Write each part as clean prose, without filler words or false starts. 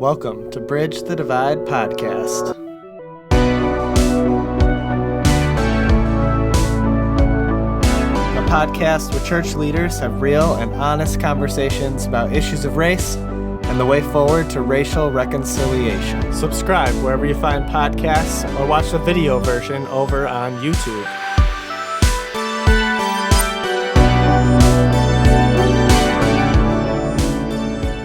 Welcome to Bridge the Divide podcast. A podcast where church leaders have real and honest conversations about issues of race and the way forward to racial reconciliation. Subscribe wherever you find podcasts or watch the video version over on YouTube.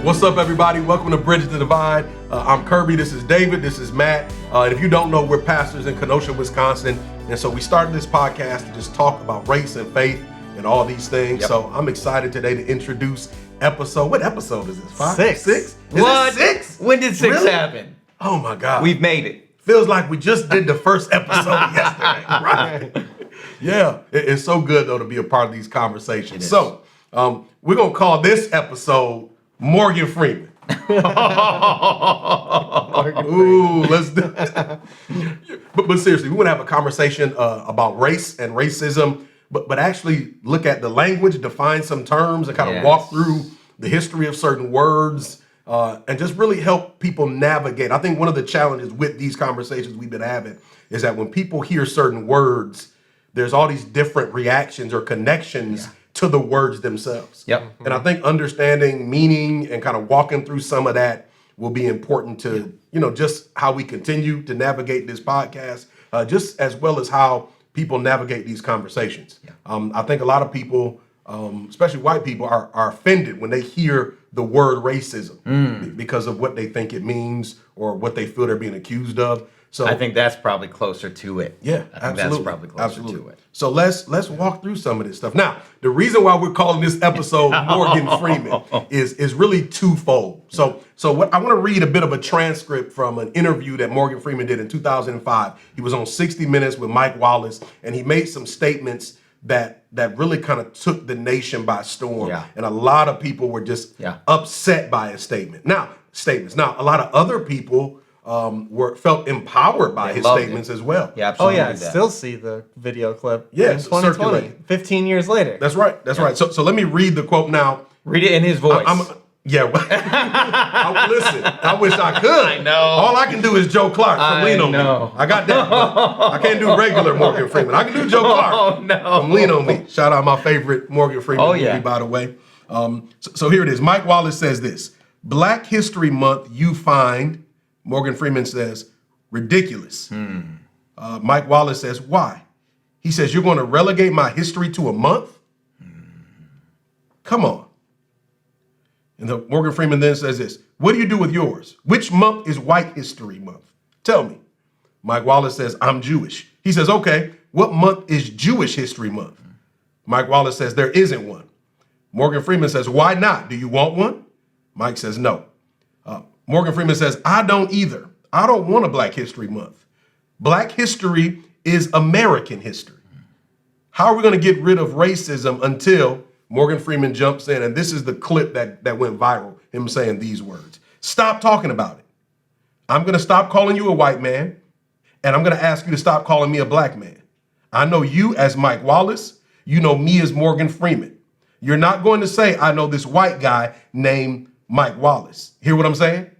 What's up, everybody? Welcome to Bridge the Divide. I'm Kirby, this is David, this is Matt. And if you don't know, we're pastors in Kenosha, Wisconsin. And so we started this podcast to just talk about race and faith and all these things. Yep. So I'm excited today to introduce what episode is this? 5? Six. 6? Is What? it 6? When did 6 Really? happen? Oh my God. We've made it. Feels like we just did the first episode yesterday, right? Yeah, it's so good though to be a part of these conversations. So we're gonna call this episode Morgan Freeman. Ooh, let's do it. But seriously, we want to have a conversation about race and racism, but actually look at the language, define some terms, and kind of walk through the history of certain words, and just really help people navigate. I think one of the challenges with these conversations we've been having is that when people hear certain words, there's all these different reactions or connections to the words themselves. Yep. And I think understanding meaning and kind of walking through some of that will be important to, just how we continue to navigate this podcast, just as well as how people navigate these conversations. I think a lot of people, especially white people, are offended when they hear the word racism because of what they think it means or what they feel they're being accused of. So I think that's probably closer to it. Yeah, I think that's probably closer to it. So let's walk through some of this stuff. Now, the reason why we're calling this episode Morgan Freeman is really twofold. So what I want to read a bit of a transcript from an interview that Morgan Freeman did in 2005. He was on 60 Minutes with Mike Wallace, and he made some statements that really kind of took the nation by storm. Yeah. And a lot of people were just upset by his statements. Now, a lot of other people felt empowered by his statements as well. Yeah, absolutely. I still see the video clip in Yes, 2020, circulating. 15 years later. That's right. Right. So let me read the quote now. Read it in his voice. Listen, I wish I could. I know. All I can do is Joe Clark from Lean On Me. I got that. But I can't do regular Morgan Freeman. I can do Joe Clark from Lean On Me. Shout out my favorite Morgan Freeman movie, by the way. So here it is. Mike Wallace says this: Black History Month, you find, Morgan Freeman says, ridiculous. Mike Wallace says, why? He says, you're going to relegate my history to a month? Come on. And Morgan Freeman then says this: what do you do with yours? Which month is White History Month? Tell me. Mike Wallace says, I'm Jewish. He says, okay, what month is Jewish History Month? Mike Wallace says, there isn't one. Morgan Freeman says, why not? Do you want one? Mike says, no. Morgan Freeman says, I don't either. I don't want a Black History Month. Black history is American history. How are we going to get rid of racism until Morgan Freeman jumps in? And this is the clip that went viral, him saying these words: stop talking about it. I'm going to stop calling you a white man, and I'm going to ask you to stop calling me a black man. I know you as Mike Wallace. You know me as Morgan Freeman. You're not going to say, I know this white guy named Mike Wallace. Hear what I'm saying?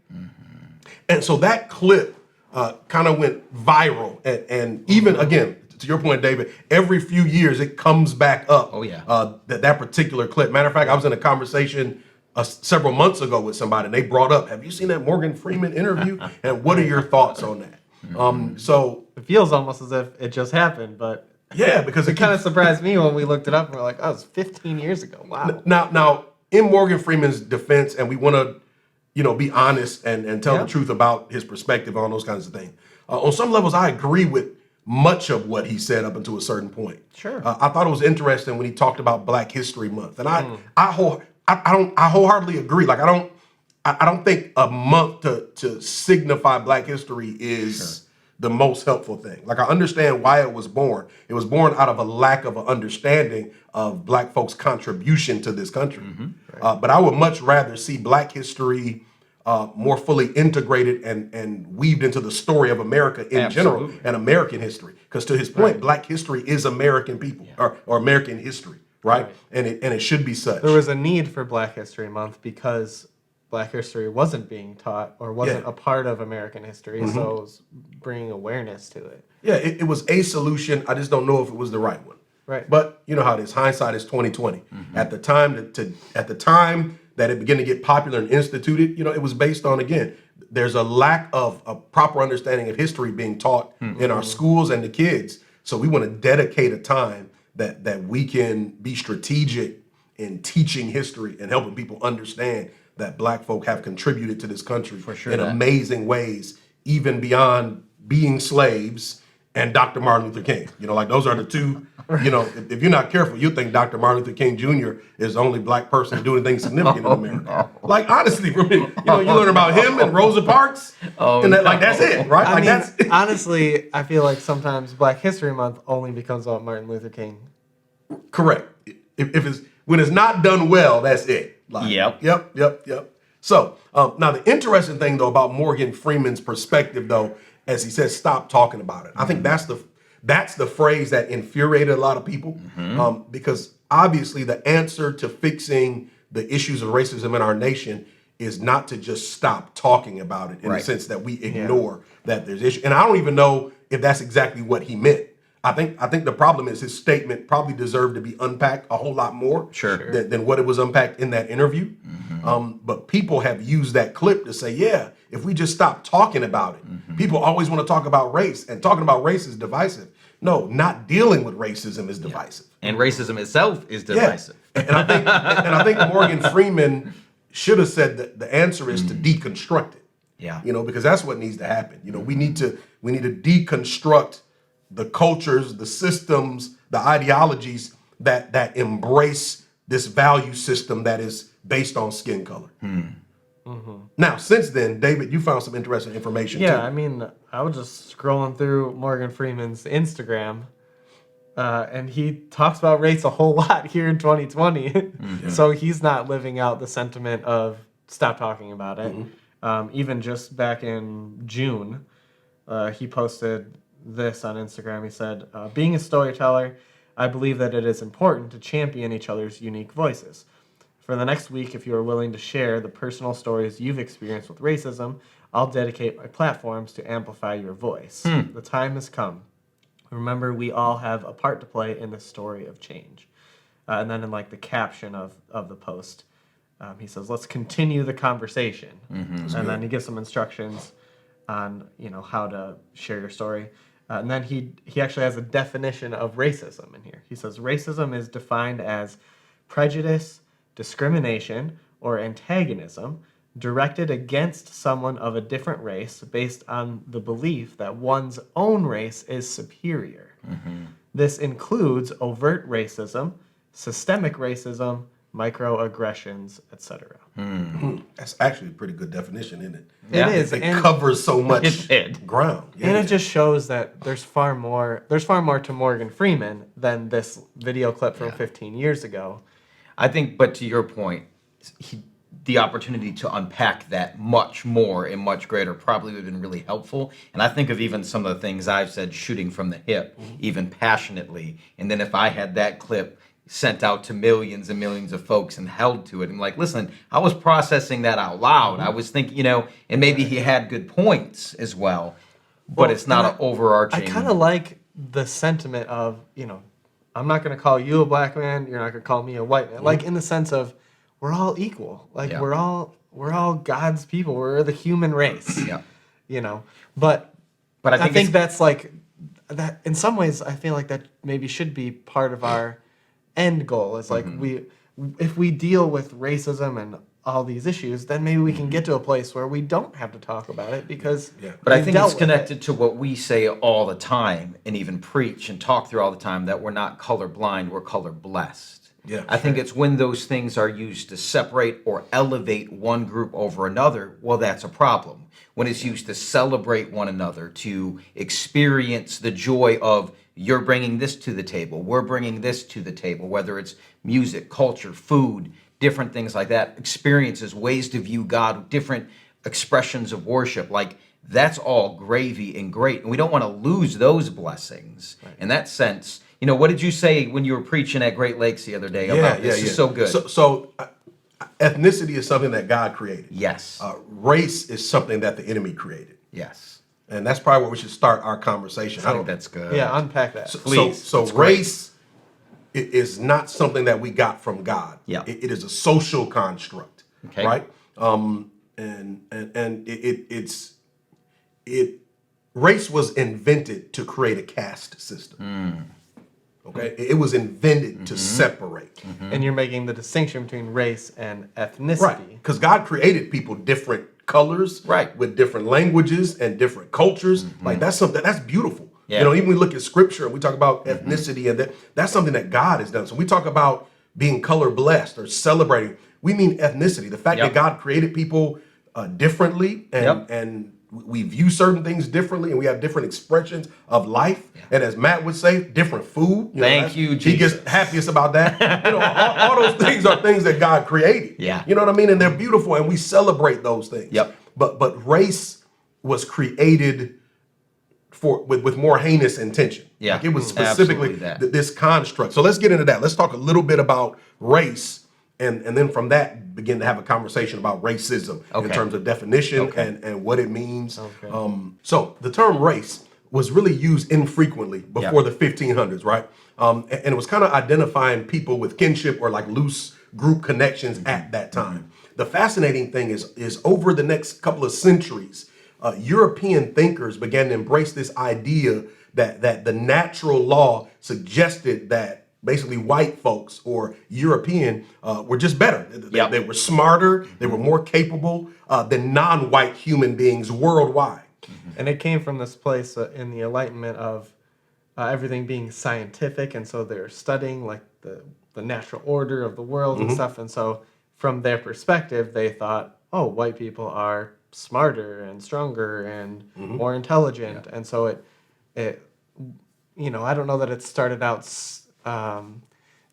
And so that clip kind of went viral. And even, again, to your point, David, every few years it comes back up. Oh, yeah. That particular clip. Matter of fact, I was in a conversation several months ago with somebody, and they brought up, have you seen that Morgan Freeman interview? And what are your thoughts on that? So It feels almost as if it just happened, but yeah, because it kind of surprised me when we looked it up and we're like, oh, it was 15 years ago. Wow. Now, in Morgan Freeman's defense, and we want to, be honest and tell the truth about his perspective on those kinds of things. On some levels, I agree with much of what he said up until a certain point. Sure. I thought it was interesting when he talked about Black History Month, and I wholeheartedly agree. Like I don't think a month to signify Black history is the most helpful thing. Like, I understand why it was born. It was born out of a lack of an understanding of Black folks' contribution to this country. But I would much rather see Black history more fully integrated and weaved into the story of America in general and American history. Because to his point, Black history is American people or American history, right? And it should be such. There was a need for Black History Month because Black history wasn't being taught or wasn't Yeah. a part of American history, so it was bringing awareness to it. Yeah, it was a solution. I just don't know if it was the right one. Right. But you know how it is. Hindsight is 2020. At the time at the time that it began to get popular and instituted, it was based on, again, there's a lack of a proper understanding of history being taught in our schools and the kids. So we want to dedicate a time that we can be strategic in teaching history and helping people understand that Black folk have contributed to this country in amazing ways, even beyond being slaves and Dr. Martin Luther King. Like those are the two, if you're not careful, you think Dr. Martin Luther King Jr. is the only Black person doing anything significant in America. No. Like, honestly, for me, you learn about him and Rosa Parks, and that's it, right? I mean, honestly, I feel like sometimes Black History Month only becomes about Martin Luther King. Correct. When it's not done well, that's it. Like, Yep. So now the interesting thing though about Morgan Freeman's perspective though, as he says, stop talking about it. I think that's the phrase that infuriated a lot of people because obviously the answer to fixing the issues of racism in our nation is not to just stop talking about it in the sense that we ignore that there's issue. And I don't even know if that's exactly what he meant. I think the problem is his statement probably deserved to be unpacked a whole lot more than what it was unpacked in that interview. But people have used that clip to say, yeah, if we just stop talking about it, people always want to talk about race, and talking about race is divisive. No, not dealing with racism is divisive. And racism itself is divisive. Yeah. And I think Morgan Freeman should have said that the answer is to deconstruct it. Yeah. Because that's what needs to happen. We need to deconstruct the cultures, the systems, the ideologies that embrace this value system that is based on skin color. Now, since then, David, you found some interesting information too. Yeah, I mean, I was just scrolling through Morgan Freeman's Instagram, and he talks about race a whole lot here in 2020. So he's not living out the sentiment of stop talking about it. Even just back in June, he posted this on Instagram. He said, being a storyteller, I believe that it is important to champion each other's unique voices. For the next week, if you are willing to share the personal stories you've experienced with racism, I'll dedicate my platforms to amplify your voice. The time has come. Remember, we all have a part to play in the story of change. And then in the caption of the post, he says, let's continue the conversation. And then he gives some instructions on how to share your story. And then he actually has a definition of racism in here. He says, racism is defined as prejudice, discrimination, or antagonism directed against someone of a different race based on the belief that one's own race is superior. This includes overt racism, systemic racism, microaggressions, etc. That's actually a pretty good definition, isn't it? Yeah. It is. It covers so much ground. Yeah. And it just shows that there's far more to Morgan Freeman than this video clip from 15 years ago. I think, but to your point, the opportunity to unpack that much more and much greater probably would have been really helpful. And I think of even some of the things I've said shooting from the hip, even passionately. And then if I had that clip sent out to millions and millions of folks and held to it, and listen, I was processing that out loud. I was thinking, and maybe he had good points as well, but it's not an overarching. I kind of like the sentiment of, I'm not going to call you a black man. You're not going to call me a white man. In the sense of we're all equal. We're all God's people. We're the human race. But I think that's that in some ways I feel like that maybe should be part of our end goal. It's if we deal with racism and all these issues, then maybe we can get to a place where we don't have to talk about it because. But I think it's connected to what we say all the time and even preach and talk through all the time, that we're not colorblind, we're color blessed. Yeah, I think it's when those things are used to separate or elevate one group over another, well, that's a problem. When it's used to celebrate one another, to experience the joy of you're bringing this to the table, we're bringing this to the table, whether it's music, culture, food, different things like that, experiences, ways to view God, different expressions of worship, that's all gravy and great. And we don't want to lose those blessings. In that sense, what did you say when you were preaching at Great Lakes the other day about this? Is so good. So ethnicity is something that God created. Yes. Race is something that the enemy created. Yes. And that's probably where we should start our conversation. I think that's good. Yeah, unpack that. Please. So That's great. race is not something that we got from God. Yeah. It is a social construct, Okay. right? Race was invented to create a caste system. Okay, it was invented to separate. And you're making the distinction between race and ethnicity. Right, because God created people different colors, Right. with different languages and different cultures. Like that's something that's beautiful. Yeah. You know, even we look at scripture and we talk about ethnicity, and that's something that God has done. So we talk about being color blessed or celebrating. We mean ethnicity, the fact Yep. that God created people differently, and Yep. and we view certain things differently, and we have different expressions of life. And as Matt would say, different food. Thank you, He gets Jesus. happiest about that. All those things are things that God created. Yeah. You know what I mean? And they're beautiful, and we celebrate those things. Yep. But race was created with more heinous intention. Yeah. Like it was specifically Absolutely that. this construct. So let's get into that. Let's talk a little bit about race, and then from that begin to have a conversation about racism in Okay. terms of definition and what it means. So the term race was really used infrequently before the 1500s, right? And it was kind of identifying people with kinship or like loose group connections at that time. The fascinating thing is over the next couple of centuries, European thinkers began to embrace this idea that the natural law suggested that basically white folks or European were just better. They were smarter, they were more capable than non-white human beings worldwide. And it came from this place in the Enlightenment of everything being scientific, and so they're studying like the natural order of the world and stuff. And so from their perspective, they thought, oh, white people are smarter and stronger and more intelligent. And so it I don't know that it started out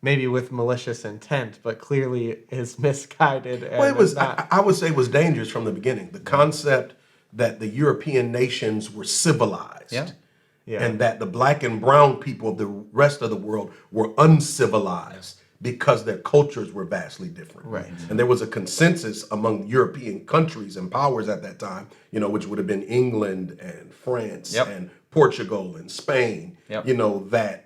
maybe with malicious intent, but clearly is misguided. And Well, it was. not, I would say it was dangerous from the beginning. The concept that the European nations were civilized, Yeah. and that the black and brown people of the rest of the world were uncivilized because their cultures were vastly different. Right. And there was a consensus among European countries and powers at that time, which would have been England and France and Portugal and Spain. That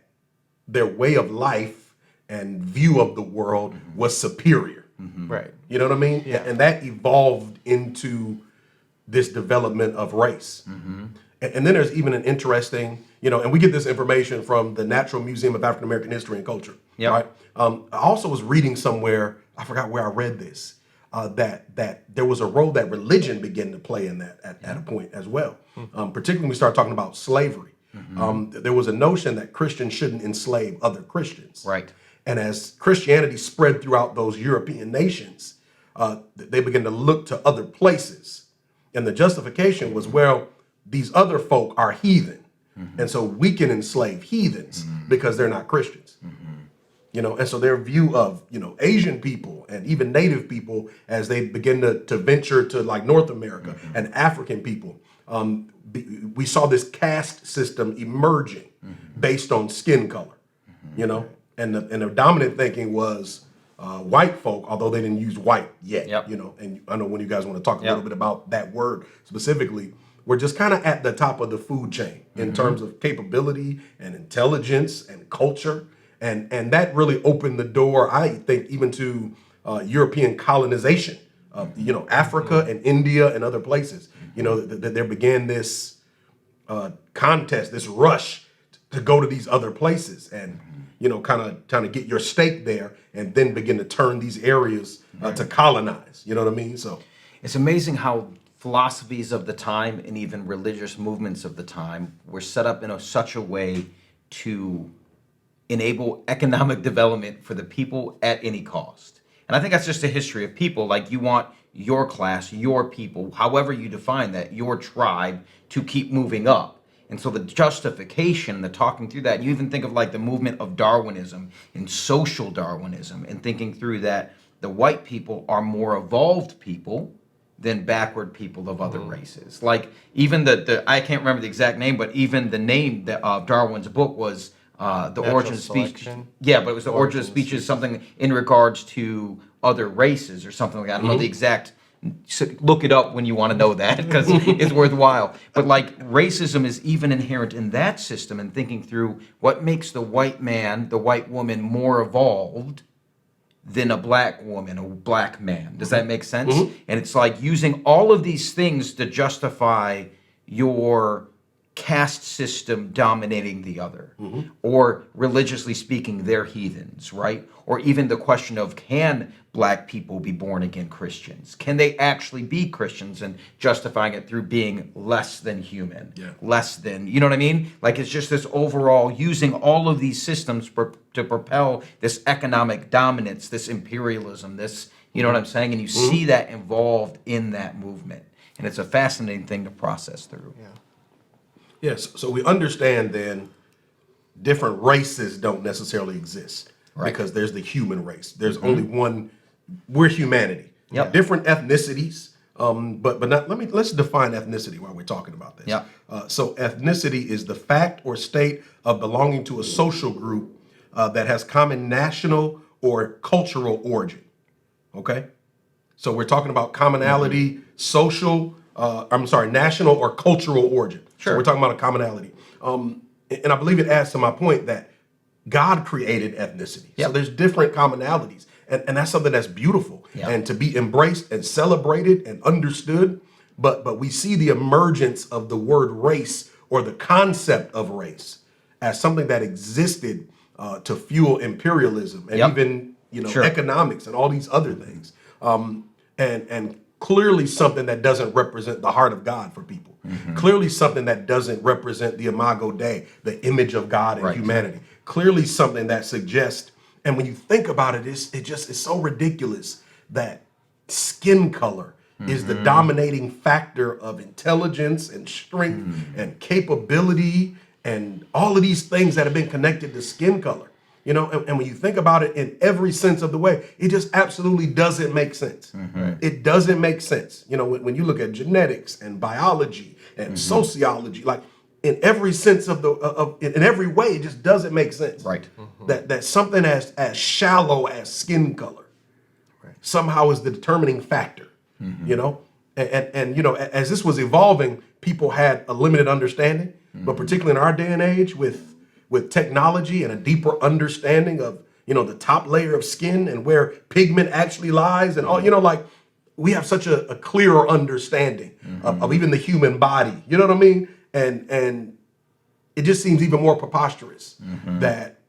their way of life and view of the world was superior. right. You know what I mean? Yeah. And that evolved into this development of race. And then there's even an interesting, and we get this information from the Natural Museum of African American History and Culture. Yep. Right. I also was reading somewhere, I forgot where I read this, that there was a role that religion began to play in that at a point as well. Particularly when we start talking about slavery. There was a notion that Christians shouldn't enslave other Christians. Right. And as Christianity spread throughout those European nations, they began to look to other places. And the justification was, well, these other folk are heathen. And so we can enslave heathens because they're not Christians. And so their view of, Asian people and even native people as they begin to venture to like North America and African people, we saw this caste system emerging based on skin color, and the dominant thinking was white folk, although they didn't use white yet, and I know when you guys want to talk a little bit about that word specifically, we're just kind of at the top of the food chain in terms of capability and intelligence and culture. And that really opened the door, I think, even to European colonization of, Africa and India and other places. That there began this contest, this rush to go to these other places and, kind of trying to get your stake there and then begin to turn these areas to colonize. You know what I mean? So it's amazing how philosophies of the time and even religious movements of the time were set up in such a way to enable economic development for the people at any cost. And I think that's just a history of people. Like, you want your class, your people, however you define that, your tribe, to keep moving up. And so the justification, the talking through that, you even think of like the movement of Darwinism and social Darwinism, and thinking through that the white people are more evolved people than backward people of other races. Like, even the I can't remember the exact name, but even the name of Darwin's book was the Natural Origin of Species. Selection. Yeah, but it was the Origin of Species, something in regards to other races or something like that. I don't know the exact. So look it up when you want to know that, because it's worthwhile. But like, racism is even inherent in that system, and thinking through what makes the white man, the white woman more evolved than a black woman, a black man. Does that make sense? And it's like using all of these things to justify your caste system dominating the other, or religiously speaking, they're heathens, right? Or even the question of, can black people be born again Christians? Can they actually be Christians, and justifying it through being less than human, less than, you know what I mean? Like, it's just this overall using all of these systems to propel this economic dominance, this imperialism, this, you know what I'm saying? And you see that involved in that movement. And it's a fascinating thing to process through. Yes, so we understand then different races don't necessarily exist, because there's the human race. There's only one. We're humanity. Different ethnicities, but not. Let's define ethnicity while we're talking about this. So ethnicity is the fact or state of belonging to a social group that has common national or cultural origin. Okay, so we're talking about commonality, social. National or cultural origin. So we're talking about a commonality. And I believe it adds to my point that God created ethnicity. So there's different commonalities. And that's something that's beautiful and to be embraced and celebrated and understood. But we see the emergence of the word race, or the concept of race, as something that existed to fuel imperialism and even economics and all these other things. And clearly something that doesn't represent the heart of God for people. Clearly something that doesn't represent the imago Dei, the image of God and humanity. Clearly something that suggests, and when you think about it, it's so ridiculous that skin color is the dominating factor of intelligence and strength and capability and all of these things that have been connected to skin color. You know, and when you think about it in every sense of the way, it just absolutely doesn't make sense. It doesn't make sense. You know, when you look at genetics and biology and sociology, like in every sense of in every way, it just doesn't make sense. That something as shallow as skin color somehow is the determining factor. You know, and you know, as this was evolving, people had a limited understanding, but particularly in our day and age with technology and a deeper understanding of, you know, the top layer of skin and where pigment actually lies and all, you know, like we have such a clearer understanding of even the human body, you know what I mean? And it just seems even more preposterous that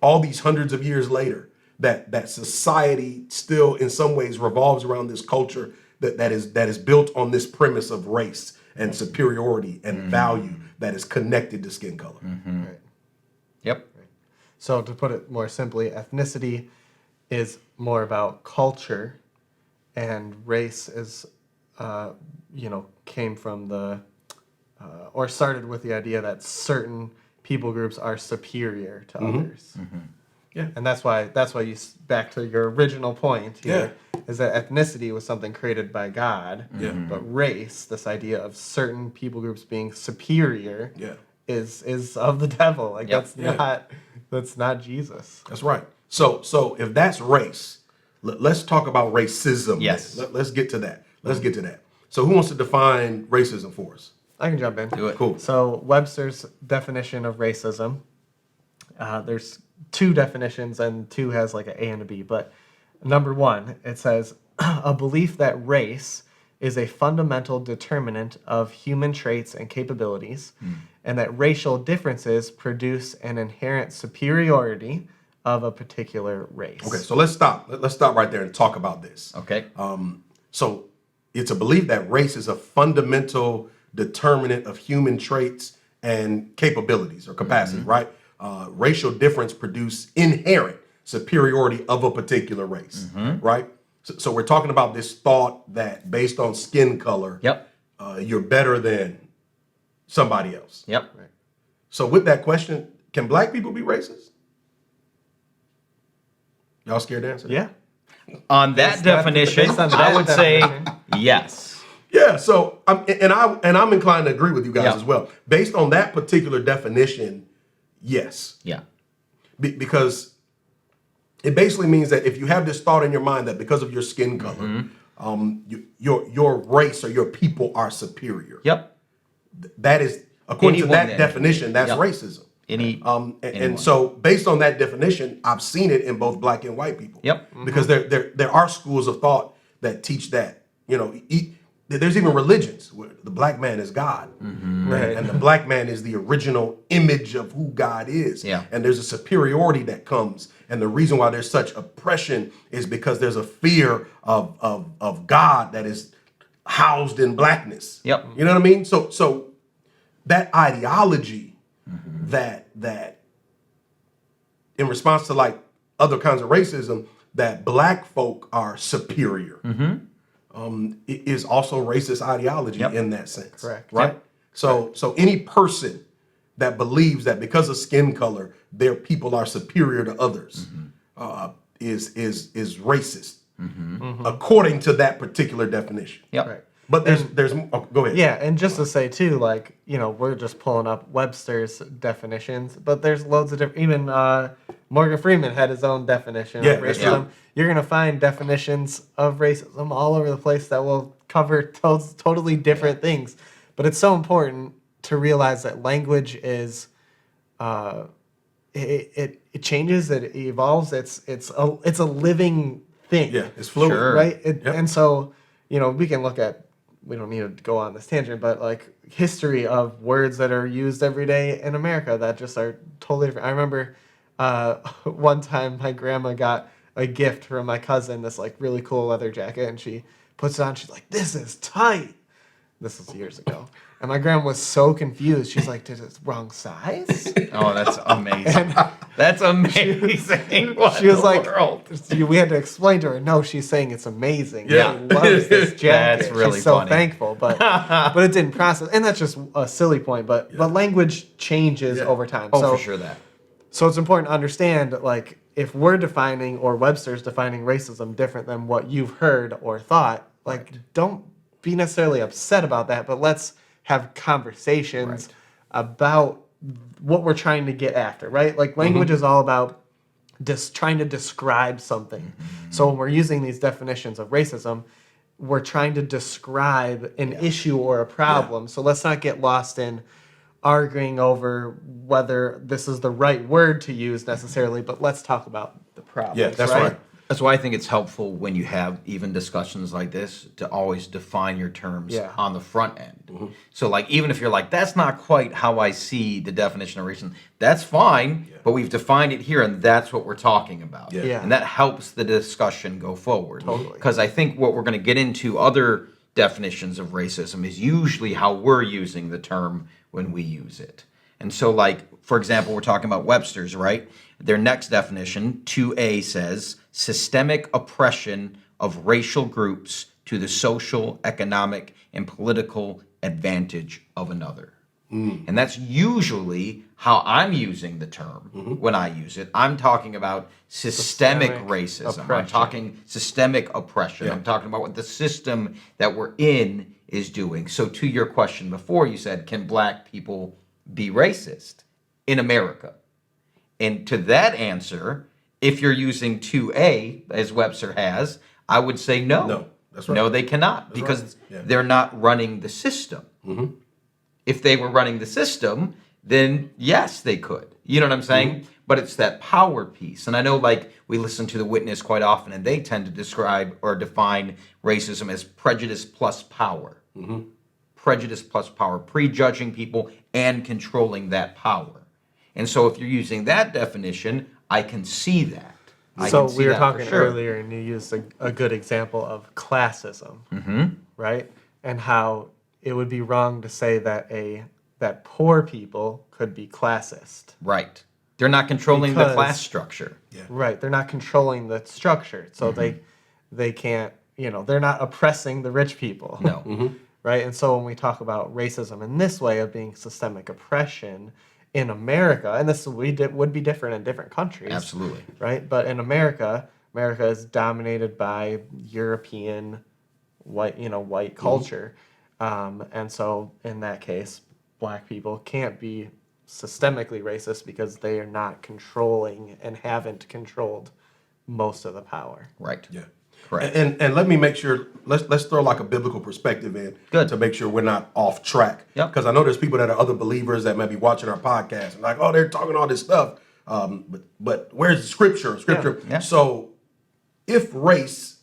all these hundreds of years later, that society still in some ways revolves around this culture that is built on this premise of race and superiority and value that is connected to skin color. So to put it more simply, ethnicity is more about culture, and race is, came from or started with the idea that certain people groups are superior to others. And that's why you, back to your original point here, is that ethnicity was something created by God, but race, this idea of certain people groups being superior, is of the devil. Like that's not Jesus. That's right. So if that's race, let's talk about racism. Let's get to that. Let's get to that. So who wants to define racism for us? I can jump in. Do it. Cool. So Webster's definition of racism, there's two definitions, and two has like an A and a B. But number one, it says a belief that race is a fundamental determinant of human traits and capabilities, and that racial differences produce an inherent superiority of a particular race. Okay, so let's stop. Let's stop right there and talk about this. Okay. So it's a belief that race is a fundamental determinant of human traits and capabilities or capacity, right? Racial difference produce inherent superiority of a particular race, right? So we're talking about this thought that based on skin color, you're better than somebody else. So with that question, can black people be racist? Y'all scared to answer that? Yeah. On that definition, I would say yes. Yeah. So I'm inclined to agree with you guys as well. Based on that particular definition, yes. Yeah. Because It basically means that if you have this thought in your mind that because of your skin color, your race or your people are superior. Yep. That is, according to Anyone that then. definition, that's Yep. racism. Anyone. And so, based on that definition, I've seen it in both black and white people. Yep. Because there are schools of thought that teach that. There's even religions where the black man is God, Right. and the black man is the original image of who God is. Yeah. And there's a superiority that comes, and the reason why there's such oppression is because there's a fear of God that is housed in blackness. Yep. You know what I mean? So that ideology that in response to like other kinds of racism, that black folk are superior, is also racist ideology in that sense. Correct. Right. So any person that believes that because of skin color, their people are superior to others is racist according to that particular definition. Yep. Right. But there's go ahead. Yeah, and just to say too, like, we're just pulling up Webster's definitions, but there's loads of different. Even Morgan Freeman had his own definition Yeah, of that's racism. true. You're gonna find definitions of racism all over the place that will cover totally different things. But it's so important to realize that language is, it changes, it evolves. It's a living thing. Yeah, it's fluid. Sure. Right? Yep. And so, we can look at, we don't need to go on this tangent, but like history of words that are used every day in America that just are totally different. I remember one time my grandma got a gift from my cousin, this like really cool leather jacket, and she puts it on. She's like, "This is tight." This was years ago. And my grandma was so confused. She's like, "Did it wrong size?" Oh, that's amazing. That's amazing. What She was in the like, world? we had to explain to her, no, she's saying it's amazing. Yeah. She loves this jacket. That's really She's so funny. thankful, but it didn't process. And that's just a silly point, but language changes over time. Oh, so, for sure that. So it's important to understand, like, if we're defining or Webster's defining racism different than what you've heard or thought, like, don't be necessarily upset about that, but let's have conversations about what we're trying to get after, right? Like, language is all about trying to describe something. So when we're using these definitions of racism, we're trying to describe an issue or a problem. So let's not get lost in arguing over whether this is the right word to use necessarily, but let's talk about the problem. Yeah, that's right. That's why I think it's helpful when you have even discussions like this to always define your terms on the front end. So, like, even if you're like, that's not quite how I see the definition of racism, that's fine, but we've defined it here, and that's what we're talking about. Yeah. And that helps the discussion go forward. Totally. Because I think what we're going to get into other definitions of racism is usually how we're using the term when we use it. And so, like, for example, we're talking about Webster's, right? Their next definition, 2A, says systemic oppression of racial groups to the social, economic, and political advantage of another. And that's usually how I'm using the term when I use it. I'm talking about systemic racism. I'm oppression. talking systemic oppression. I'm talking about what the system that we're in is doing. So to your question before, you said, can black people be racist in America? And to that answer, if you're using 2A, as Webster has, I would say no. No, that's right. No, they cannot, because right. Yeah. they're not running the system. If they were running the system, then yes, they could. You know what I'm saying? But it's that power piece. And I know, like, we listen to The Witness quite often, and they tend to describe or define racism as prejudice plus power. Prejudice plus power, prejudging people and controlling that power. And so if you're using that definition, I can see that. So we were talking earlier, and you used a good example of classism, right? And how it would be wrong to say that poor people could be classist. Right. They're not controlling the Because- class structure. Right. They're not controlling the structure. So they can't, they're not oppressing the rich people. No. Right. And so when we talk about racism in this way of being systemic oppression in America, and this would be different in different countries. Absolutely. Right. But in America is dominated by European white culture. And so in that case, black people can't be systemically racist because they are not controlling and haven't controlled most of the power. Right. Yeah. Correct. And let me make sure, let's throw like a biblical perspective in Good. to make sure we're not off track. Yep. Because I know there's people that are other believers that may be watching our podcast and like, oh, they're talking all this stuff. But where's the scripture? Yeah. So if race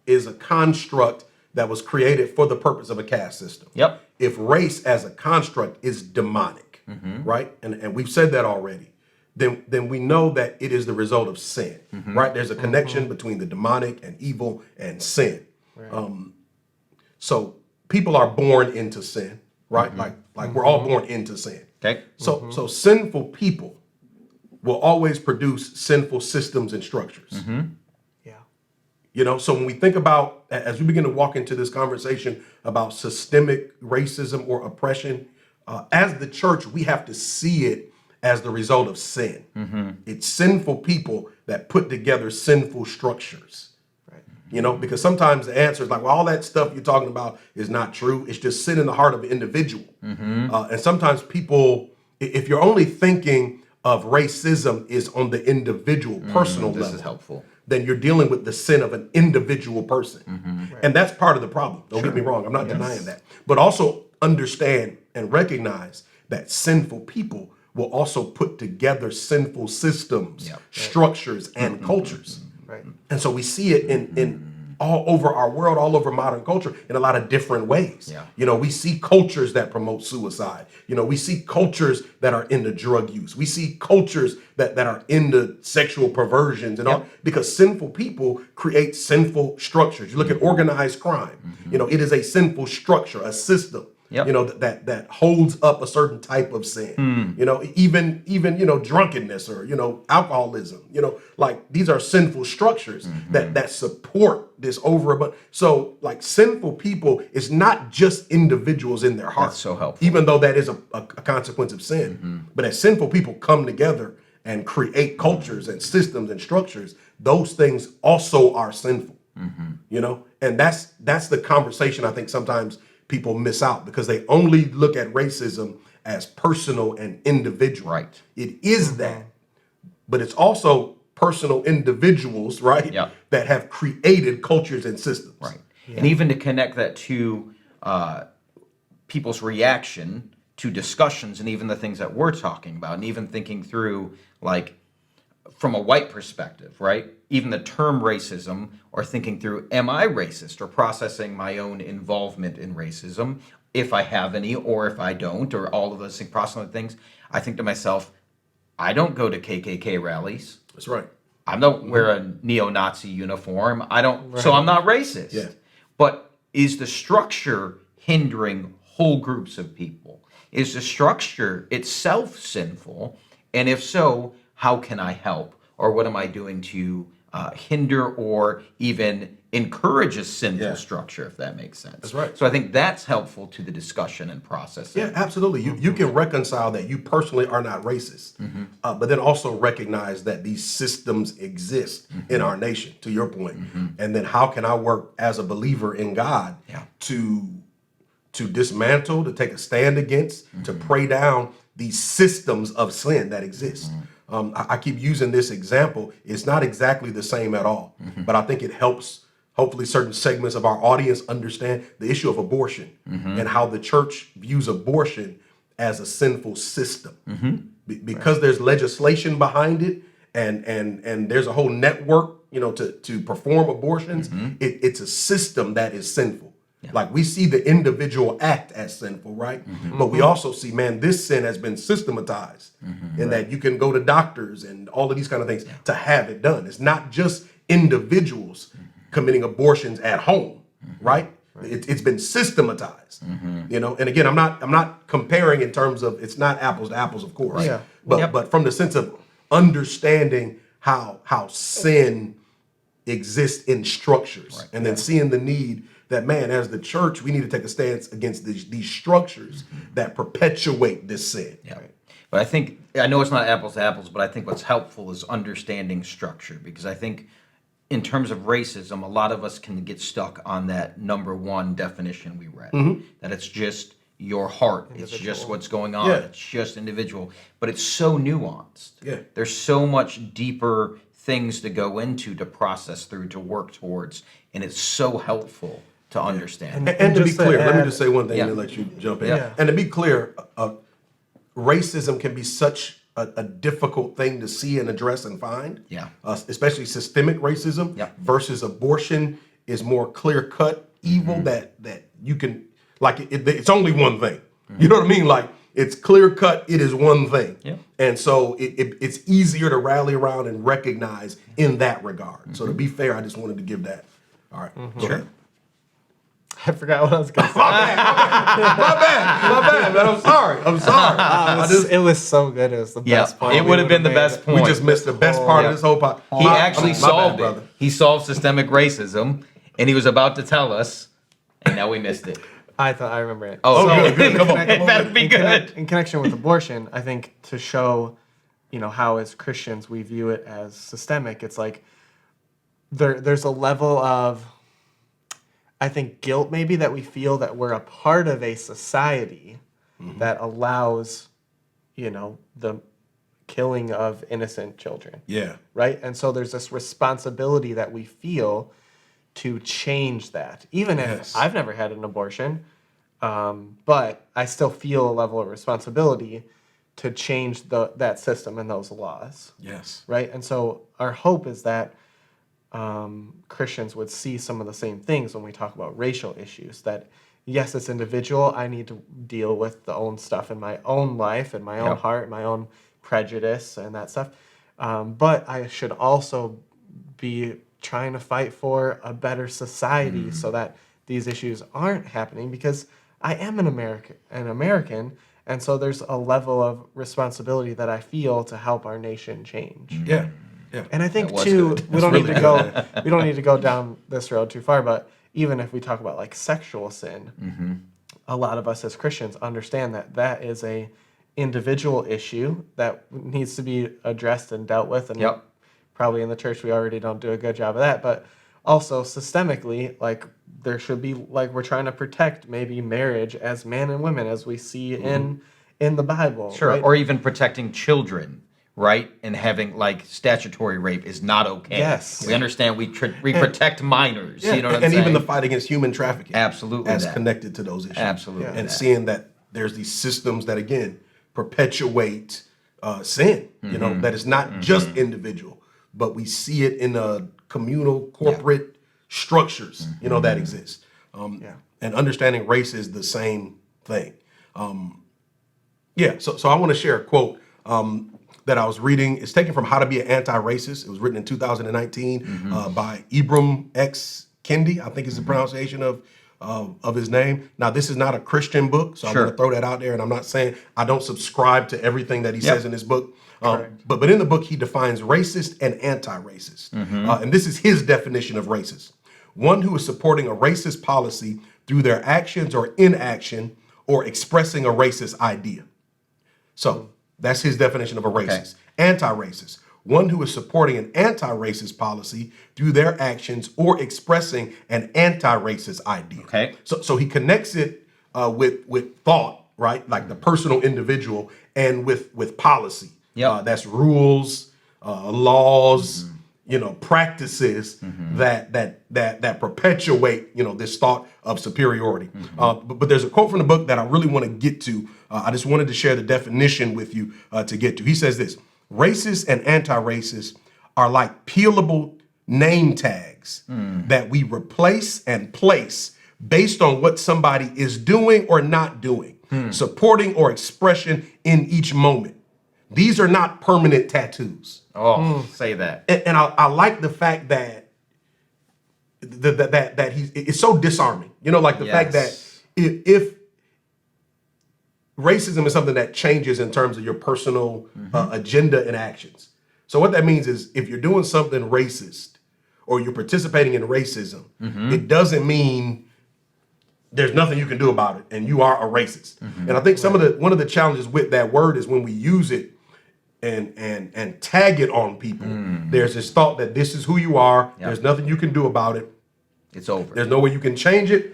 is a construct that was created for the purpose of a caste system. Yep. If race as a construct is demonic, right? And we've said that already. Then we know that it is the result of sin, right? There's a connection between the demonic and evil and sin. Right. So people are born into sin, right? Like we're all born into sin. Okay. So sinful people will always produce sinful systems and structures. Yeah. You know, so when we think about, as we begin to walk into this conversation about systemic racism or oppression, as the church, we have to see it as the result of sin. It's sinful people that put together sinful structures. Right. You know, because sometimes the answer is like, well, all that stuff you're talking about is not true. It's just sin in the heart of an individual. And sometimes people, if you're only thinking of racism is on the individual, personal level. This is helpful. Then you're dealing with the sin of an individual person. And that's part of the problem. Don't get me wrong. I'm not denying that. But also understand and recognize that sinful people will also put together sinful systems, structures, and cultures. Right. And so we see it in all over our world, all over modern culture in a lot of different ways. Yeah. You know, we see cultures that promote suicide. You know, we see cultures that are into drug use. We see cultures that are into sexual perversions and all, because sinful people create sinful structures. You look at organized crime, you know, it is a sinful structure, a system. You know, that holds up a certain type of sin. You know, even you know, drunkenness or, you know, alcoholism, you know, like these are sinful structures that support this so like sinful people is not just individuals in their heart. That's so helpful. Even though that is a consequence of sin. But as sinful people come together and create cultures and systems and structures, those things also are sinful. You know, and that's the conversation I think sometimes people miss out because they only look at racism as personal and individual. Right. It is that, but it's also personal individuals, right? Yeah. That have created cultures and systems. Right. And even to connect that to people's reaction to discussions and even the things that we're talking about, and even thinking through, like, from a white perspective, right? Even the term racism, or thinking through, am I racist, or processing my own involvement in racism, if I have any, or if I don't, or all of those things, processing things. I think to myself, I don't go to KKK rallies. That's right. I don't wear a neo-Nazi uniform. I don't, so I'm not racist. Yeah. But is the structure hindering whole groups of people? Is the structure itself sinful? And if so, how can I help? Or what am I doing to hinder or even encourage a sinful structure, if that makes sense? That's right. So I think that's helpful to the discussion and processing. Yeah, absolutely. You can reconcile that you personally are not racist, but then also recognize that these systems exist in our nation, to your point. And then how can I work as a believer in God to dismantle, to take a stand against, to pray down these systems of sin that exist? I keep using this example. It's not exactly the same at all, but I think it helps hopefully certain segments of our audience understand the issue of abortion and how the church views abortion as a sinful system. Because there's legislation behind it and there's a whole network, you know, to perform abortions. It's a system that is sinful. Like we see the individual act as sinful, right? But we also see, man, this sin has been systematized in that you can go to doctors and all of these kind of things to have it done. It's not just individuals committing abortions at home, right? It's been systematized, you know. And again, I'm not comparing in terms of, it's not apples to apples, of course. Yeah. But from the sense of understanding how sin exists in structures, and then seeing the need that, man, as the church, we need to take a stance against these structures that perpetuate this sin. Yeah. But I think, I know it's not apples to apples, but I think what's helpful is understanding structure, because I think in terms of racism, a lot of us can get stuck on that number one definition we read, that it's just your heart, it's just what's going on, it's just individual, but it's so nuanced. Yeah. There's so much deeper things to go into, to process through, to work towards, and it's so helpful to understand. And to be just to clear, let me add- just say one thing Yeah. and let you jump in. Yeah. And to be clear, racism can be such a difficult thing to see and address and find. Yeah. Especially systemic racism Yeah. versus abortion is more clear cut evil that you can, like, it's only one thing. You know what I mean? Like, it's clear cut, it is one thing. Yeah. And so it's easier to rally around and recognize in that regard. So to be fair, I just wanted to give that. All right. Go ahead. I forgot what I was going to say. My bad, man. I'm sorry. It was so good. It was the Yeah, best point. it would have been the best point. We just missed the best part of this whole podcast. He actually solved brother. it. He solved systemic racism, and he was about to tell us, and now we missed it. I thought I remember it. Oh, Oh, good. Come on. it better be good. In connection with abortion, I think to show, how as Christians we view it as systemic, it's like there's a level of, I think, guilt maybe that we feel that we're a part of a society that allows, the killing of innocent children. Yeah. Right? And so there's this responsibility that we feel to change that. Even if Yes. I've never had an abortion, but I still feel a level of responsibility to change that system and those laws. Yes. Right? And so our hope is that Christians would see some of the same things when we talk about racial issues, that yes, as individual, I need to deal with the own stuff in my own life and my own Yep. heart, my own prejudice and that stuff. But I should also be trying to fight for a better society so that these issues aren't happening, because I am an American, and so there's a level of responsibility that I feel to help our nation change. Yeah. Yeah. And I think That was too, good. we don't need to go we don't need to go down this road too far, but even if we talk about like sexual sin, a lot of us as Christians understand that that is a individual issue that needs to be addressed and dealt with, and Yep. probably in the church we already don't do a good job of that, but also systemically, like there should be, like, we're trying to protect maybe marriage as man and women as we see in the Bible. Sure, right? or even protecting children, right? And having like statutory rape is not okay. Yes. We understand we protect minors. Yeah. You know what I'm and saying? even the fight against human trafficking. Absolutely As that. connected to those issues. Absolutely Yeah. And that. seeing that there's these systems that, again, perpetuate sin, that is not just individual, but we see it in communal, corporate structures, that exist. And understanding race is the same thing. So I want to share a quote that I was reading. It's taken from How to Be an Anti-Racist. It was written in 2019 by Ibram X. Kendi, I think is the pronunciation of his name. Now, this is not a Christian book, so Sure. I'm going to throw that out there. And I'm not saying I don't subscribe to everything that he Yep. says in this book. But in the book, he defines racist and anti-racist. And this is his definition of racist. One who is supporting a racist policy through their actions or inaction or expressing a racist idea. So that's his definition of a racist. Anti-racist. One who is supporting an anti-racist policy through their actions or expressing an anti-racist idea. Okay. So he connects it with thought, right? Like the personal individual, and with policy. Yep. That's rules, laws, practices that perpetuate, this thought of superiority. But there's a quote from the book that I really want to get to. I just wanted to share the definition with you to get to. He says this: racist and anti-racist are like peelable name tags that we replace and place based on what somebody is doing or not doing, supporting or expression in each moment. These are not permanent tattoos. Oh, say that. And I like the fact that that it's so disarming. Like the fact that if racism is something that changes in terms of your personal agenda and actions. So what that means is if you're doing something racist or you're participating in racism, it doesn't mean there's nothing you can do about it and you are a racist. And I think one of the challenges with that word is when we use it and tag it on people, there's this thought that this is who you are. There's nothing you can do about it. It's over. There's no way you can change it.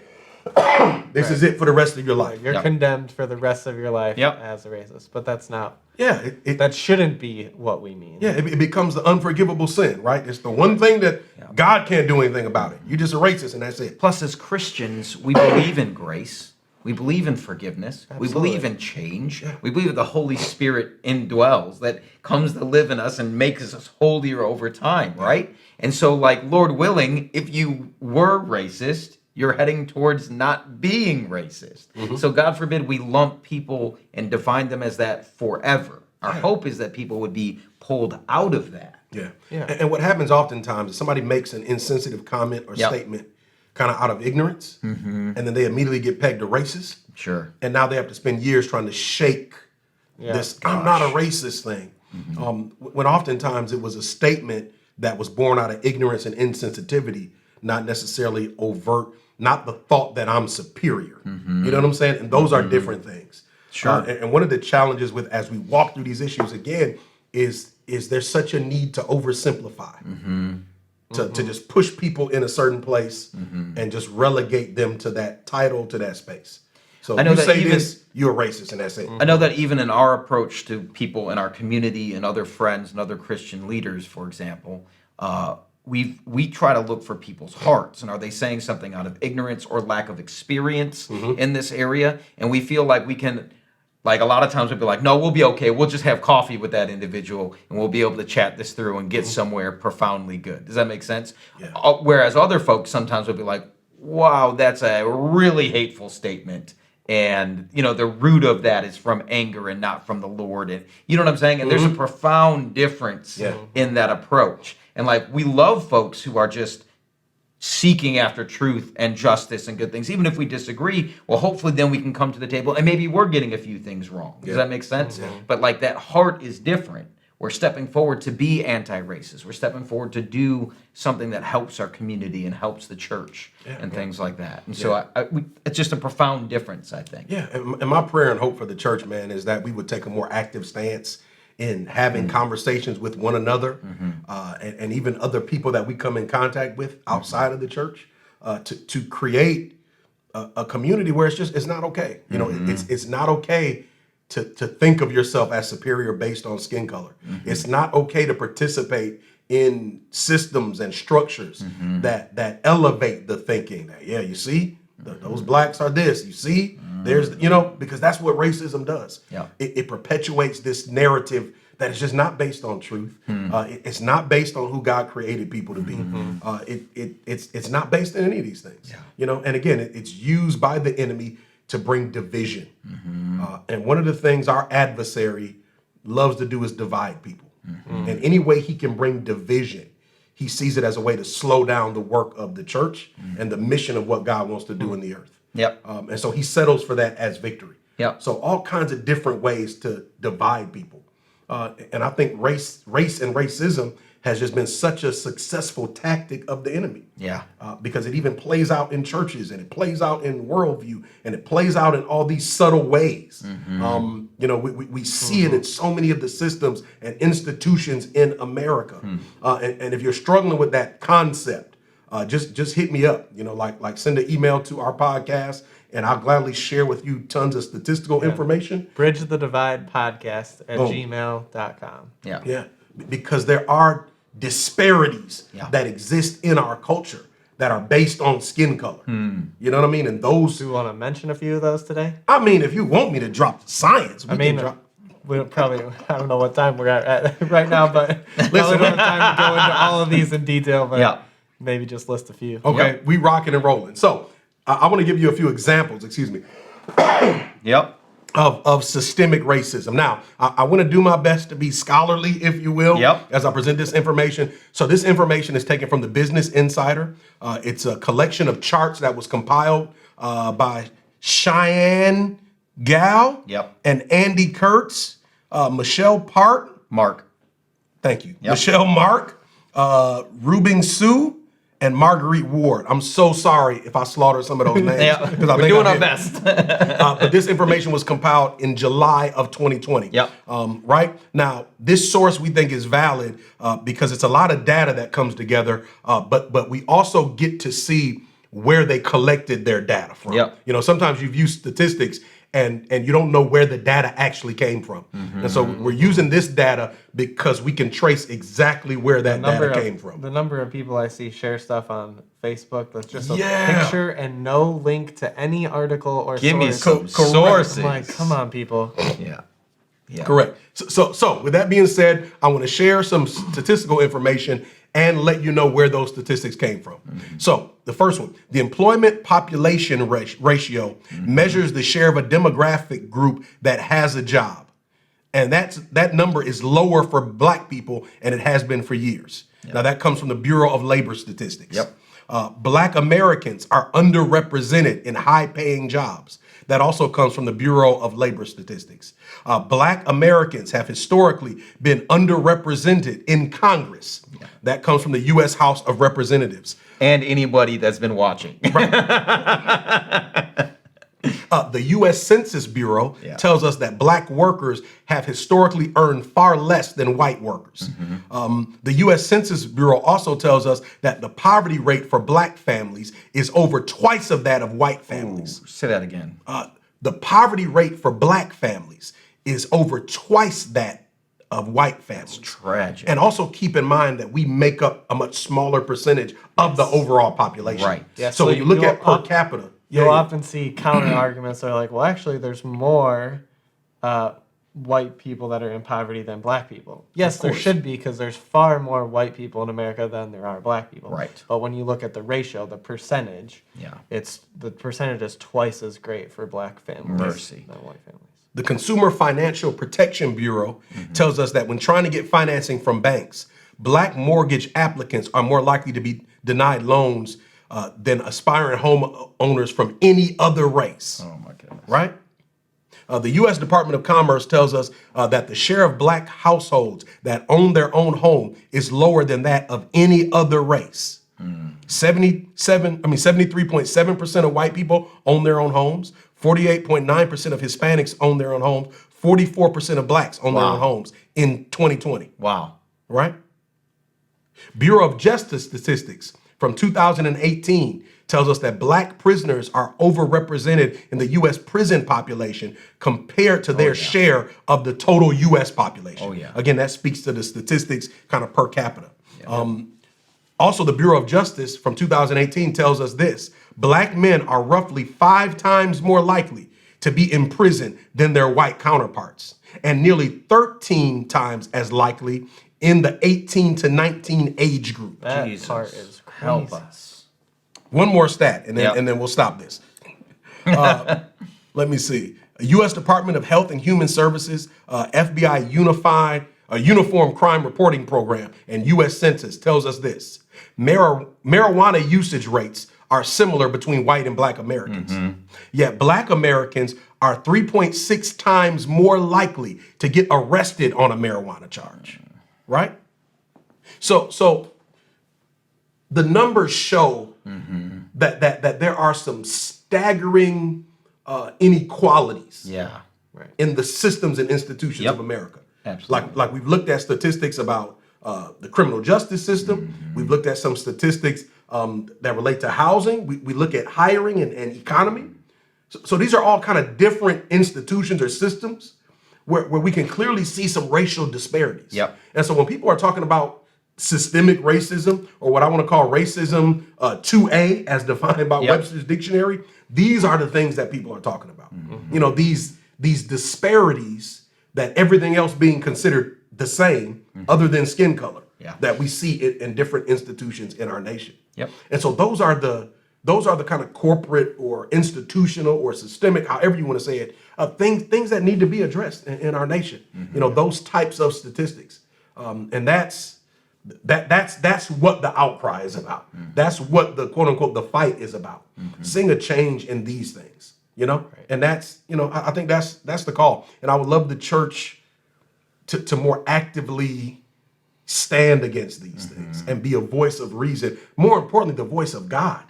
This is it for the rest of your life. You're condemned for the rest of your life as a racist. But that's not. Yeah. That shouldn't be what we mean. Yeah, it becomes the unforgivable sin, right? It's the one thing that God can't do anything about it. You're just a racist, and that's it. Plus, as Christians, we believe in grace. We believe in forgiveness. Absolutely. We believe in change. Yeah. We believe that the Holy Spirit indwells, that comes to live in us and makes us holier over time, right? And so, like, Lord willing, if you were racist, you're heading towards not being racist. Mm-hmm. So God forbid we lump people and define them as that forever. Our hope is that people would be pulled out of that. Yeah. And what happens oftentimes is somebody makes an insensitive comment or statement kind of out of ignorance, and then they immediately get pegged a racist. Sure. And now they have to spend years trying to shake this I'm not a racist thing. When oftentimes it was a statement that was born out of ignorance and insensitivity, not necessarily overt, not the thought that I'm superior. You know what I'm saying? And those are different things. Sure. And one of the challenges with as we walk through these issues again is there's such a need to oversimplify. To just push people in a certain place and just relegate them to that title, to that space. So if you say this, you're a racist, and that's it. I know that even in our approach to people in our community and other friends and other Christian leaders, for example, we try to look for people's hearts. And are they saying something out of ignorance or lack of experience in this area? And we feel like we can... Like a lot of times we'll be like, no, we'll be okay. We'll just have coffee with that individual and we'll be able to chat this through and get somewhere profoundly good. Does that make sense? Yeah. Whereas other folks sometimes will be like, wow, that's a really hateful statement. And, you know, the root of that is from anger and not from the Lord. And you know what I'm saying? And there's a profound difference in that approach. And like, we love folks who are just seeking after truth and justice and good things. Even if we disagree, well, hopefully then we can come to the table and maybe we're getting a few things wrong. Does that make sense? But like that heart is different. We're stepping forward to be anti-racist. We're stepping forward to do something that helps our community and helps the church and things like that. And so it's just a profound difference, I think. Yeah, and my prayer and hope for the church, man, is that we would take a more active stance in having conversations with one another and even other people that we come in contact with outside of the church to create a community where it's not okay. You know, it's not okay to think of yourself as superior based on skin color. It's not okay to participate in systems and structures that elevate the thinking. That, you see, those blacks are this. You see, there's, you know, because that's what racism does. Yeah. It perpetuates this narrative that is just not based on truth. It's not based on who God created people to be. It's not based in any of these things. Yeah. You know, and again, it's used by the enemy to bring division. And one of the things our adversary loves to do is divide people. And any way he can bring division, he sees it as a way to slow down the work of the church and the mission of what God wants to do in the earth. And so he settles for that as victory. So all kinds of different ways to divide people. And I think race and racism has just been such a successful tactic of the enemy. Because it even plays out in churches and it plays out in worldview and it plays out in all these subtle ways. You know, we see it in so many of the systems and institutions in America. And if you're struggling with that concept, just hit me up, you know, like send an email to our podcast and I'll gladly share with you tons of statistical information. Bridge the Divide podcast at gmail.com. Because there are disparities that exist in our culture that are based on skin color. You know what I mean? And those... Do you want to mention a few of those today? I mean, if you want me to drop the science, we probably, I don't know what time we're at right now, but we don't have time to go into all of these in detail, but maybe just list a few. Okay, we rocking and rolling. So I want to give you a few examples, of systemic racism. Now, I want to do my best to be scholarly, if you will, as I present this information. So this information is taken from the Business Insider. It's a collection of charts that was compiled by Cheyenne Gao and Andy Kurtz, Michelle Mark. Thank you. Michelle Mark, Rubing Sue, and Marguerite Ward. I'm so sorry if I slaughter some of those names. We're doing our best. But this information was compiled in July of 2020. Right? Now, this source we think is valid because it's a lot of data that comes together, but we also get to see where they collected their data from. Yep. You know, sometimes you've used statistics and you don't know where the data actually came from. And so we're using this data because we can trace exactly where that data came from. The number of people I see share stuff on Facebook that's just a Yeah. picture and no link to any article or Give me source. some sources. I'm like, come on, people. Yeah. Yeah. Correct. So with that being said, I want to share some statistical information and let you know where those statistics came from. So the first one, the employment population ratio measures the share of a demographic group that has a job. And that number is lower for black people, and it has been for years. Now that comes from the Bureau of Labor Statistics. Yep. Black Americans are underrepresented in high-paying jobs. That also comes from the Bureau of Labor Statistics. Black Americans have historically been underrepresented in Congress. Yeah. That comes from the U.S. House of Representatives. And anybody that's been watching. The U.S. Census Bureau tells us that black workers have historically earned far less than white workers. The U.S. Census Bureau also tells us that the poverty rate for black families is over twice of that of white families. Ooh, say that again. The poverty rate for black families is over twice that of white families. That's tragic. And also keep in mind that we make up a much smaller percentage of the overall population. Right. Yeah, So when you look at per capita, You'll often see counter arguments that are like, well, actually, there's more white people that are in poverty than black people. Yes, there should be, because there's far more white people in America than there are black people. Right. But when you look at the ratio, the percentage, the percentage is twice as great for black families than white families. the Consumer Financial Protection Bureau tells us that when trying to get financing from banks, black mortgage applicants are more likely to be denied loans than aspiring homeowners from any other race. Oh my goodness. Right? The U.S. Department of Commerce tells us that the share of black households that own their own home is lower than that of any other race. 73.7% of white people own their own homes. 48.9% of Hispanics own their own homes. 44% of blacks own their own homes in 2020. Wow. Right? Bureau of Justice statistics from 2018 tells us that black prisoners are overrepresented in the U.S. prison population compared to their share of the total U.S. population. Oh, yeah. Again, that speaks to the statistics kind of per capita. Also, the Bureau of Justice from 2018 tells us this: black men are roughly 5 times more likely to be in prison than their white counterparts, and nearly 13 times as likely in the 18 to 19 age group. That Jesus. part is crazy. Help us. One more stat, and then we'll stop this. Let me see. U.S. Department of Health and Human Services, FBI Uniform Crime Reporting Program, and U.S. Census tells us this: marijuana usage rates are similar between white and black Americans. Yet black Americans are 3.6 times more likely to get arrested on a marijuana charge. Right? So the numbers show that there are some staggering inequalities in the systems and institutions of America. Absolutely. Like we've looked at statistics about the criminal justice system. We've looked at some statistics that relate to housing. We look at hiring and economy. So these are all kind of different institutions or systems where we can clearly see some racial disparities. And so when people are talking about systemic racism, or what I want to call racism 2A as defined by Webster's dictionary, these are the things that people are talking about. You know, these disparities that everything else being considered the same other than skin color that we see in different institutions in our nation. And so those are the kind of corporate or institutional or systemic, however you want to say it, things that need to be addressed in our nation. You know, those types of statistics. And that's what the outcry is about. That's what the quote unquote the fight is about. Seeing a change in these things, you know, and that's, you know, I think that's the call. And I would love the church to more actively stand against these things and be a voice of reason. More importantly, the voice of God.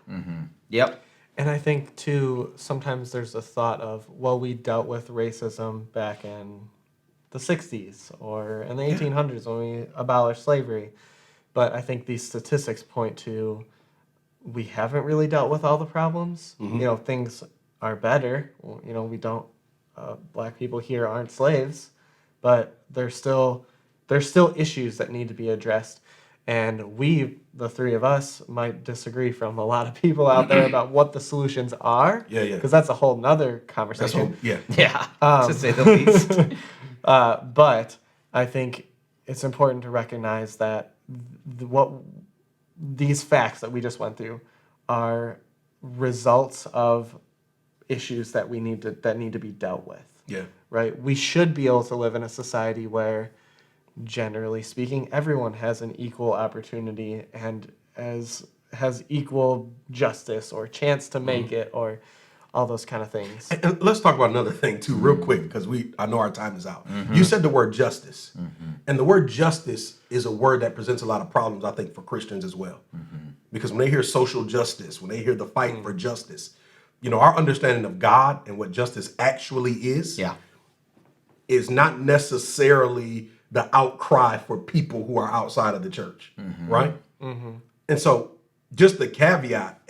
And I think, too, sometimes there's a thought of, well, we dealt with racism back in the 60s or in the 1800s when we abolished slavery. But I think these statistics point to we haven't really dealt with all the problems. Things are better. We don't. Black people here aren't slaves, but there's still issues that need to be addressed. And we, the three of us, might disagree from a lot of people out there about what the solutions are. Yeah. Because that's a whole nother conversation. Yeah, to say the least. But I think it's important to recognize that what these facts that we just went through are results of issues that need to be dealt with. Yeah. Right? We should be able to live in a society where, generally speaking, everyone has an equal opportunity and has equal justice or chance to make it, or all those kind of things. And let's talk about another thing too, real quick, because I know our time is out. You said the word justice, and the word justice is a word that presents a lot of problems, I think, for Christians as well. Because when they hear social justice, when they hear the fight for justice, our understanding of God and what justice actually is not necessarily the outcry for people who are outside of the church, right? And so, just the caveat,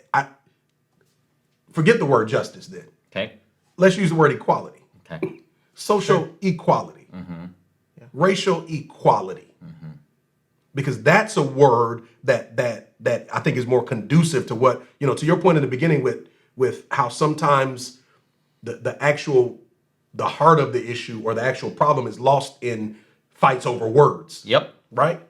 forget the word justice then. Okay. Let's use the word equality. Okay. Social equality. Racial equality. Because that's a word that I think is more conducive to what, to your point in the beginning with how sometimes the heart of the issue or the actual problem is lost in fights over words. Yep. Right?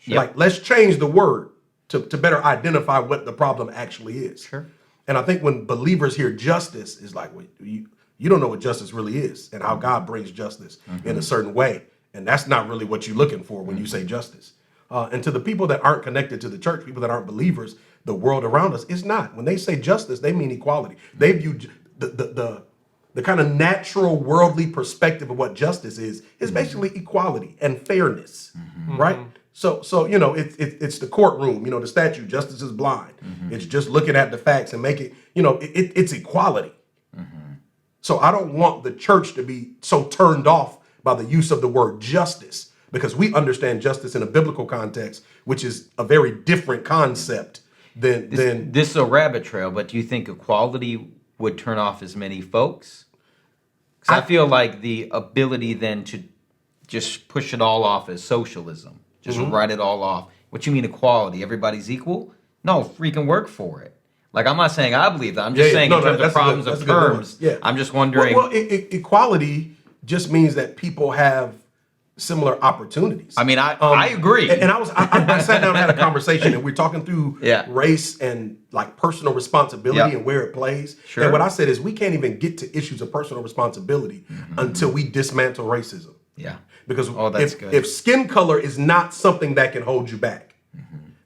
Yep. Like, let's change the word to better identify what the problem actually is. Sure. And I think when believers hear justice, it's like, well, you don't know what justice really is and how God brings justice in a certain way. And that's not really what you're looking for when you say justice. And to the people that aren't connected to the church, people that aren't believers, the world around us is not. When they say justice, they mean equality. They view the kind of natural worldly perspective of what justice is basically equality and fairness, right? So it's the courtroom, the statute, justice is blind. It's just looking at the facts and make it, it's equality. So I don't want the church to be so turned off by the use of the word justice, because we understand justice in a biblical context, which is a very different concept than This is a rabbit trail, but do you think equality would turn off as many folks? Because I feel like the ability then to just push it all off as socialism, just write it all off. What you mean equality? Everybody's equal? No, freaking work for it. Like, I'm not saying I believe that. I'm just saying in terms of problems of terms. Yeah. I'm just wondering. Well, equality just means that people have similar opportunities. I mean, I agree. And I sat down and had a conversation, and we're talking through race and like personal responsibility and where it plays. Sure. And what I said is we can't even get to issues of personal responsibility until we dismantle racism. Yeah. Because good. if skin color is not something that can hold you back,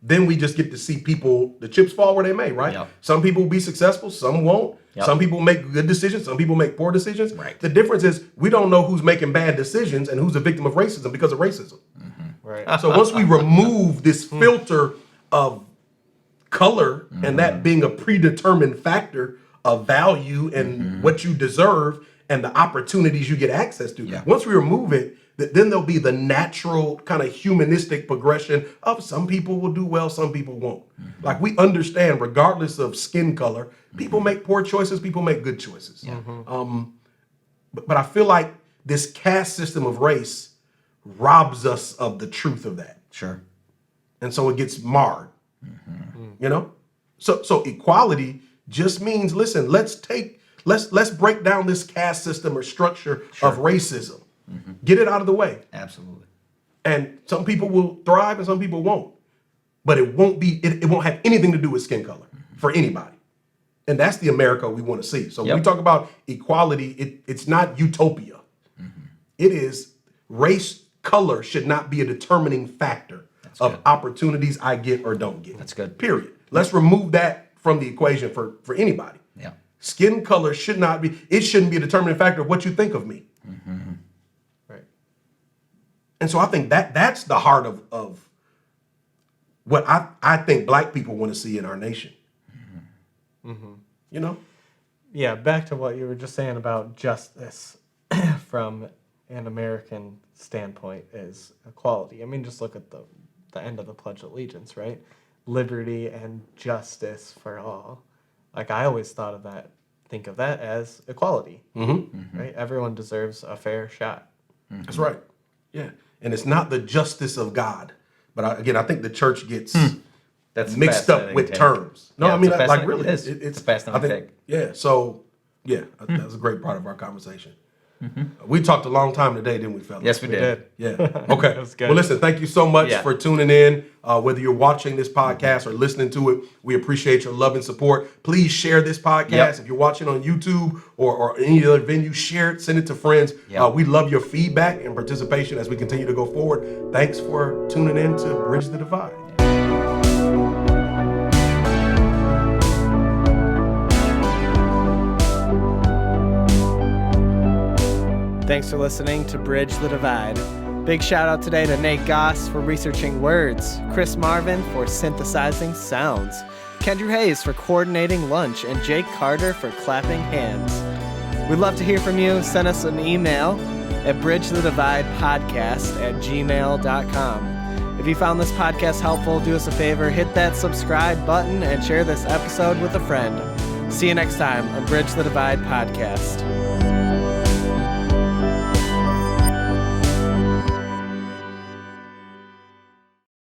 then we just get to see people, the chips fall where they may, right? Yep. Some people will be successful, some won't. Yep. Some people make good decisions, some people make poor decisions. Right. The difference is we don't know who's making bad decisions and who's a victim of racism because of racism. Right. So once we remove this filter of color and that being a predetermined factor of value and what you deserve and the opportunities you get access to, once we remove it, then there'll be the natural kind of humanistic progression of some people will do well, some people won't. Like, we understand, regardless of skin color, people make poor choices, people make good choices. But I feel like this caste system of race robs us of the truth of that. Sure. And so it gets marred, So equality just means, listen, let's break down this caste system or structure of racism. Get it out of the way. Absolutely. And some people will thrive and some people won't. But it won't have anything to do with skin color for anybody. And that's the America we want to see. So when we talk about equality, it's not utopia. It is race, color should not be a determining factor of opportunities I get or don't get. That's good. Period. Let's remove that from the equation for anybody. Yeah. Skin color shouldn't be a determining factor of what you think of me. Right. And so I think that's the heart of what I think black people want to see in our nation. Yeah, back to what you were just saying about justice from an American standpoint is equality. I mean, just look at the end of the Pledge of Allegiance, right? liberty and justice for all. Like I always think of that as equality, right? Everyone deserves a fair shot. That's right. Yeah. And it's not the justice of God. But I think the church gets That's a mixed up fascinating with take. terms. No, Yeah, I mean, it's a like fascinating- really, it is. It's a fascinating take. Yeah. So, yeah, that's a great part of our conversation. We talked a long time today, didn't we, fellas? Yes, we did. Yeah. Okay. That's good. Well, listen, thank you so much Yeah. for tuning in. Whether you're watching this podcast or listening to it, we appreciate your love and support. Please share this podcast. Yep. If you're watching on YouTube or any other venue, share it, send it to friends. Yep. We love your feedback and participation as we continue to go forward. Thanks for tuning in to Bridge the Divide. Thanks for listening to Bridge the Divide. Big shout out today to Nate Goss for researching words, Chris Marvin for synthesizing sounds, Kendra Hayes for coordinating lunch, and Jake Carter for clapping hands. We'd love to hear from you. Send us an email at bridgethedividepodcast@gmail.com. If you found this podcast helpful, do us a favor, hit that subscribe button and share this episode with a friend. See you next time on Bridge the Divide podcast.